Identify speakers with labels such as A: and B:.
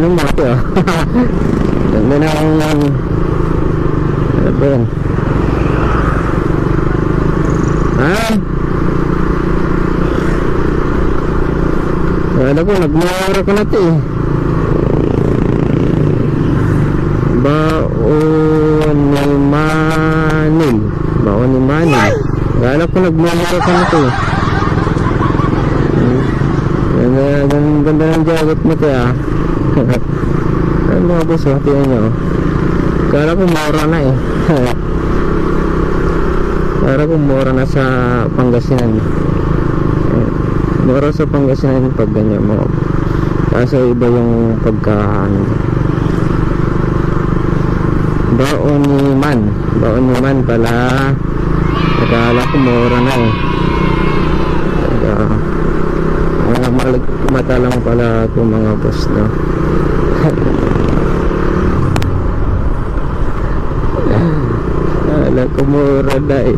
A: Anong moto? Ganda na ang ano ba yan? Ha? Wala ko, nagmura ka na ito eh. Baon ni Manil. Baon ni Manil. Wala ko, nagmura ka na ito eh. Ganda ng jacket mo kaya. Ayun mga boss, tingnan nyo. Kala ko mura na eh. Kala ko mura na sa Pangasinan. Mura sa Pangasinan pag ganyan mo. Kaso iba yung pagkaan. Baon ni Man pala. Kala ko mura na eh. Mata lang pala ito mga boss, no? Kala ko mura na eh.